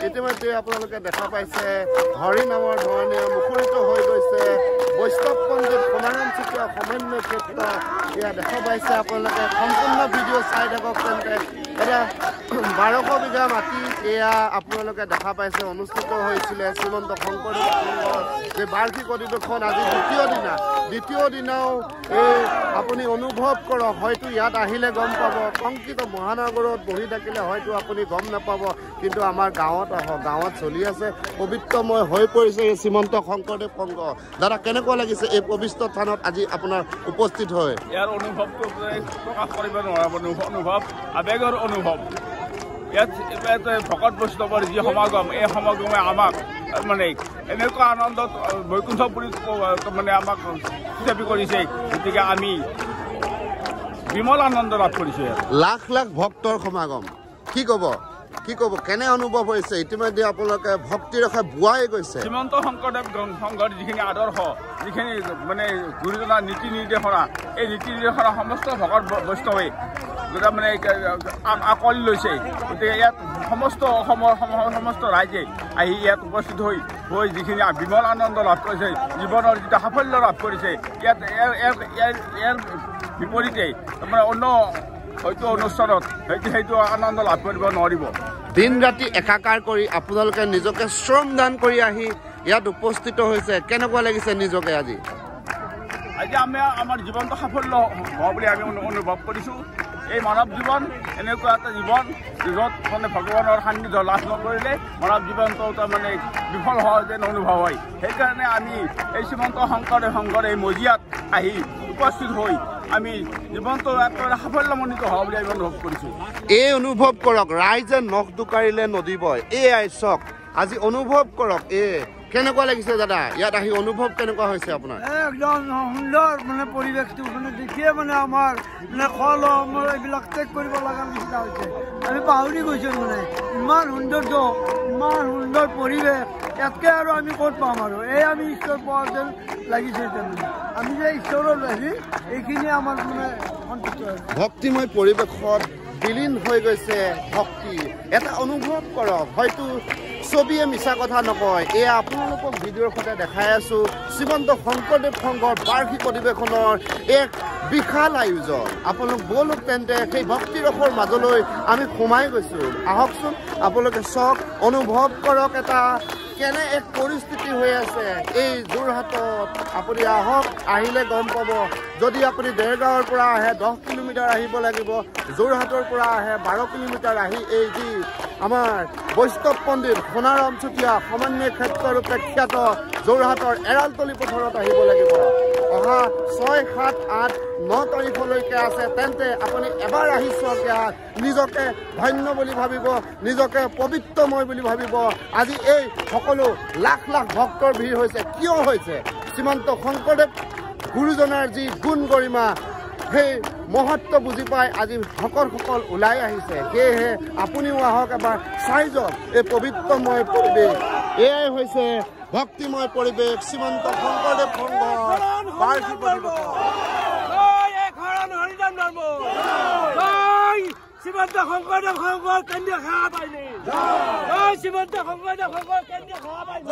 ইতিমধ্যে আপোনালোকে দেখা পাইছে হৰি নামৰ ধৰণে মুখৰিত হৈ গৈছে বৈষ্ণৱ পণ্ডিত সোণাৰাম চুতীয়া সমন্বয় ক্ষেত্ৰ এয়া দেখা পাইছে আপোনালোকে সম্পূৰ্ণ ভিডিঅ' চাই থাকক তেন্তে এটা 1200 বিঘা মাটি এয়া আপোনালোকে দেখা পাইছে অনুষ্ঠিত হৈছিলে শ্ৰীমন্ত শংকৰদেৱ সংঘৰ যে বাৰ্ষিক অধিৱেশন আজি দ্বিতীয় দিনাও এই আপুনি অনুভৱ কৰক হয়তো ইয়াত আহিলে গম পাব সংকিত মহানগৰত বহি থাকিলে হয়তো আপুনি গম নাপাব কিন্তু আমাৰ গাঁৱত গাঁৱত চলি আছে পবিত্ৰময় হৈ পৰিছে এই শ্ৰীমন্ত শংকৰদেৱ সংঘ দাদা কেনেকুৱা লাগিছে এই পবিত্ৰ স্থানত আজি আপোনাৰ উপস্থিত হয় ইয়াৰ অনুভৱটো প্ৰকাশ কৰিব নোৱাৰা অনুভৱ আবেগৰ অনুভৱ ইয়াত ভকত বৈষ্ণৱৰ যি সমাগম এই সমাগমে আমাক মানে এনেকুৱা আনন্দত বৈকুণ্ঠপুৰীত মানে আমাক হিচাপি কৰিছে গতিকে আমি বিমল আনন্দ লাভ কৰিছোঁ লাখ লাখ ভক্তৰ সমাগম কি ক'ব কেনে অনুভৱ হৈছে ইতিমধ্যে আপোনালোকে ভক্তি ৰখা বোৱাই গৈছে শ্ৰীমন্ত শংকৰদেৱ সংঘৰ যিখিনি আদৰ্শ যিখিনি মানে গুৰুজনাৰ নীতি নিৰ্দেশনা এই নীতি নিৰ্দেশনা সমস্ত ভকত বৈষ্ণৱে মানে আকোৱালি লৈছে গতিকে ইয়াত সমস্ত অসমৰ সমস্ত ৰাইজে আহি ইয়াত উপস্থিত হৈ যিখিনি বিমল আনন্দ লাভ কৰিছে জীৱনৰ যিটো সাফল্য লাভ কৰিছে ইয়াত ইয়াৰ বিপৰীতে মানে অন্য হয়তো অনুষ্ঠানত সেইটো আনন্দ লাভ কৰিব নোৱাৰিব দিন ৰাতি একাকাৰ কৰি আপোনালোকে নিজকে শ্ৰমদান কৰি আহি ইয়াত উপস্থিত হৈছে কেনেকুৱা লাগিছে নিজকে আজি আমি আমাৰ জীৱনটো সাফল্য হোৱা বুলি আমি অনুভৱ কৰিছোঁ এই মানৱ জীৱন এনেকুৱা এটা জীৱন য'ত মানে ভগৱানৰ সান্নিধ্য লাভ নকৰিলে মানৱ জীৱনটো তাৰমানে বিফল হোৱা যেন অনুভৱ হয় সেইকাৰণে আমি এই শ্ৰীমন্ত শংকৰদেৱ সংঘৰ এই মজিয়াত আহি উপস্থিত হৈ আমি জীৱনটো একেবাৰে সাফল্যমণ্ডিত হোৱা বুলি আমি অনুভৱ কৰিছোঁ এই অনুভৱ কৰক ৰাইজে নখ দুকাৰিলে নদী বয় এই চক আজি অনুভৱ কৰক কেনেকুৱা লাগিছে দাদা ইয়াত আহি অনুভৱ কেনেকুৱা হৈছে আপোনাৰ একদম সুন্দৰ মানে পৰিৱেশটো মানে দেখিয়ে মানে আমাৰ মানে খল এইবিলাক ত্যাগ কৰিব লগা নিচিনা হৈছে আমি পাহৰি গৈছোঁ মানে ইমান সৌন্দৰ্য ইমান সুন্দৰ পৰিৱেশ ইয়াতকৈ আৰু আমি ক'ত পাম আৰু এই আমি ঈশ্বৰ পোৱা যেন লাগিছে তাৰমানে আমি যে ঈশ্বৰৰ হেৰি এইখিনি আমাৰ মানে সন্তুষ্ট ভক্তিময় পৰিৱেশত বিলীন হৈ গৈছে ভক্তি এটা অনুভৱ কৰক হয়তো ছবিয়ে মিছা কথা নকয় এয়া আপোনালোকক ভিডিঅ'ৰ সৈতে দেখাই আছো শ্ৰীমন্ত শংকৰদেৱ সংঘৰ বাৰ্ষিক অধিৱেশনৰ এক বিশাল আয়োজন আপোনালোক বলক তেন্তে সেই ভক্তিৰসৰ মাজলৈ আমি সোমাই গৈছোঁ আহকচোন আপোনালোকে চাওক অনুভৱ কৰক এটা কেনে এক পৰিস্থিতি হৈ আছে এই যোৰহাটত আপুনি আহক আহিলে গম পাব যদি আপুনি দেৰগাঁৱৰ পৰা আহে 10 কিলোমিটাৰ আহিব লাগিব যোৰহাটৰ পৰা আহে 12 কিলোমিটাৰ আহি এই যি আমাৰ বৈষ্ণৱ পণ্ডিত সোণাৰাম চুতীয়া সমন্বয় ক্ষেত্ৰ ৰূপে খ্যাত যোৰহাটৰ এৰালতলি পথাৰত আহিব লাগিব অহা 6, 7, 8, 9 তাৰিখলৈকে আছে তেন্তে আপুনি এবাৰ আহি চাওক ইয়াত নিজকে ধন্য বুলি ভাবিব নিজকে পবিত্ৰময় বুলি ভাবিব আজি এই সকলো লাখ লাখ ভক্তৰ ভিৰ হৈছে কিয় হৈছে শ্ৰীমন্ত শংকৰদেৱ গুৰুজনাৰ যি গুণ গৰিমা সেই মহত্ব বুজি পাই আজি ভকতসকল ওলাই আহিছে সেয়েহে আপুনিও আহক এবাৰ চাই যাওক এই পবিত্ৰময় পৰিৱেশ এয়াই হৈছে ভক্তিময় পৰিৱেশ শ্ৰীমন্ত শংকৰদেৱ সংঘৰ বাৰ্ষিক অধিৱেশন শ্ৰীমন্ত শংকৰদেৱ সংঘৰ কেন্দ্ৰীয় সেৱা বাহিনী জয় শ্ৰীমন্ত শংকৰদেৱ সংঘৰ কেন্দ্ৰীয় সেৱা বাহিনী